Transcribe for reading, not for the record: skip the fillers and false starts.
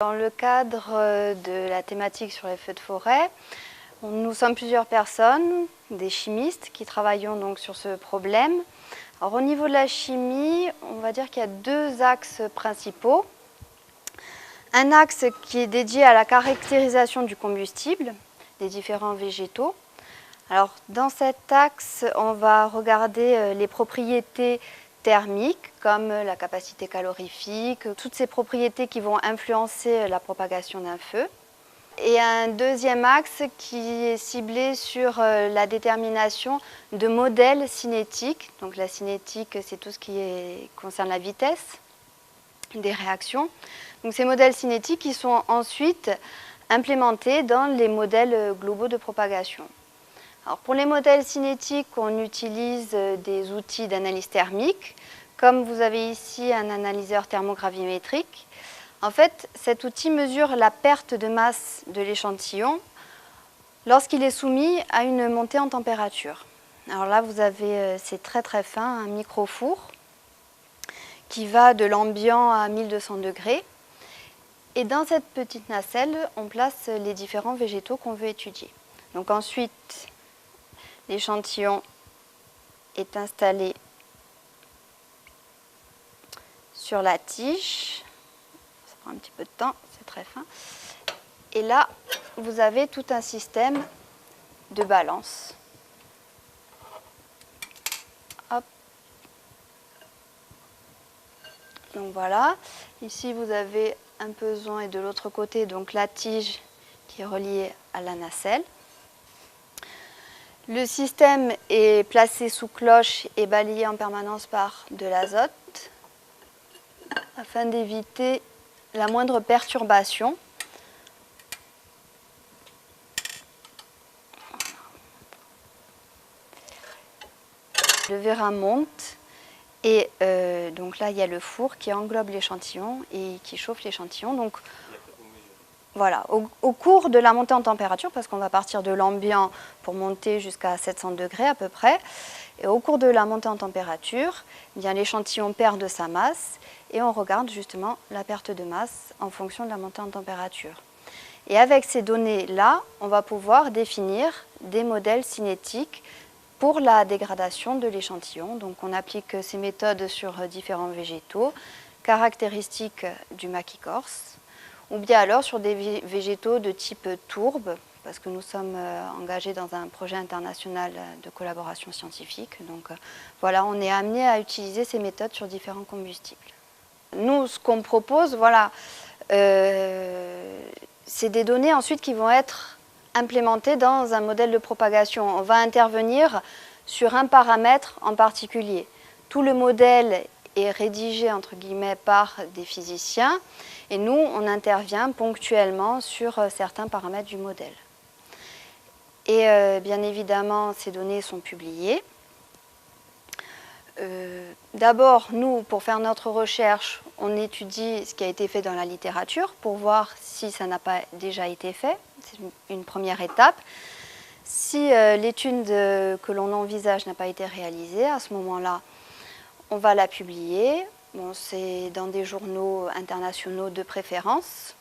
Dans le cadre de la thématique sur les feux de forêt, nous sommes plusieurs personnes, des chimistes, qui travaillons donc sur ce problème. Alors, au niveau de la chimie, on va dire qu'il y a deux axes principaux. Un axe qui est dédié à la caractérisation du combustible des différents végétaux. Alors, dans cet axe, on va regarder les propriétés thermiques, comme la capacité calorifique, toutes ces propriétés qui vont influencer la propagation d'un feu. Et un deuxième axe qui est ciblé sur la détermination de modèles cinétiques. Donc la cinétique, c'est tout ce qui concerne la vitesse des réactions. Donc ces modèles cinétiques qui sont ensuite implémentés dans les modèles globaux de propagation. Alors pour les modèles cinétiques, on utilise des outils d'analyse thermique, comme vous avez ici un analyseur thermogravimétrique. En fait, cet outil mesure la perte de masse de l'échantillon lorsqu'il est soumis à une montée en température. Alors là, vous avez, c'est très très fin, un micro-four qui va de l'ambient à 1200 degrés. Et dans cette petite nacelle, on place les différents végétaux qu'on veut étudier. Donc ensuite, l'échantillon est installé sur la tige. Ça prend un petit peu de temps, c'est très fin. Et là, vous avez tout un système de balance. Hop. Donc voilà. Ici, vous avez un pesant et de l'autre côté, donc la tige qui est reliée à la nacelle. Le système est placé sous cloche et balayé en permanence par de l'azote afin d'éviter la moindre perturbation. Le vérin monte et donc là il y a le four qui englobe l'échantillon et qui chauffe l'échantillon. Donc voilà, au cours de la montée en température, parce qu'on va partir de l'ambient pour monter jusqu'à 700 degrés à peu près, et au cours de la montée en température, l'échantillon perd de sa masse et on regarde justement la perte de masse en fonction de la montée en température. Et avec ces données-là, on va pouvoir définir des modèles cinétiques pour la dégradation de l'échantillon. Donc on applique ces méthodes sur différents végétaux, caractéristiques du maquis corse, ou bien alors sur des végétaux de type tourbe, parce que nous sommes engagés dans un projet international de collaboration scientifique. Donc voilà, on est amené à utiliser ces méthodes sur différents combustibles. Nous, ce qu'on propose, voilà, c'est des données ensuite qui vont être implémentées dans un modèle de propagation. On va intervenir sur un paramètre en particulier. Tout le modèle est rédigé entre guillemets par des physiciens et nous, on intervient ponctuellement sur certains paramètres du modèle. Et bien évidemment, ces données sont publiées. D'abord, nous, pour faire notre recherche, on étudie ce qui a été fait dans la littérature pour voir si ça n'a pas déjà été fait. C'est une première étape. Si l'étude que l'on envisage n'a pas été réalisée, à ce moment-là, on va la publier. Bon, c'est dans des journaux internationaux de préférence.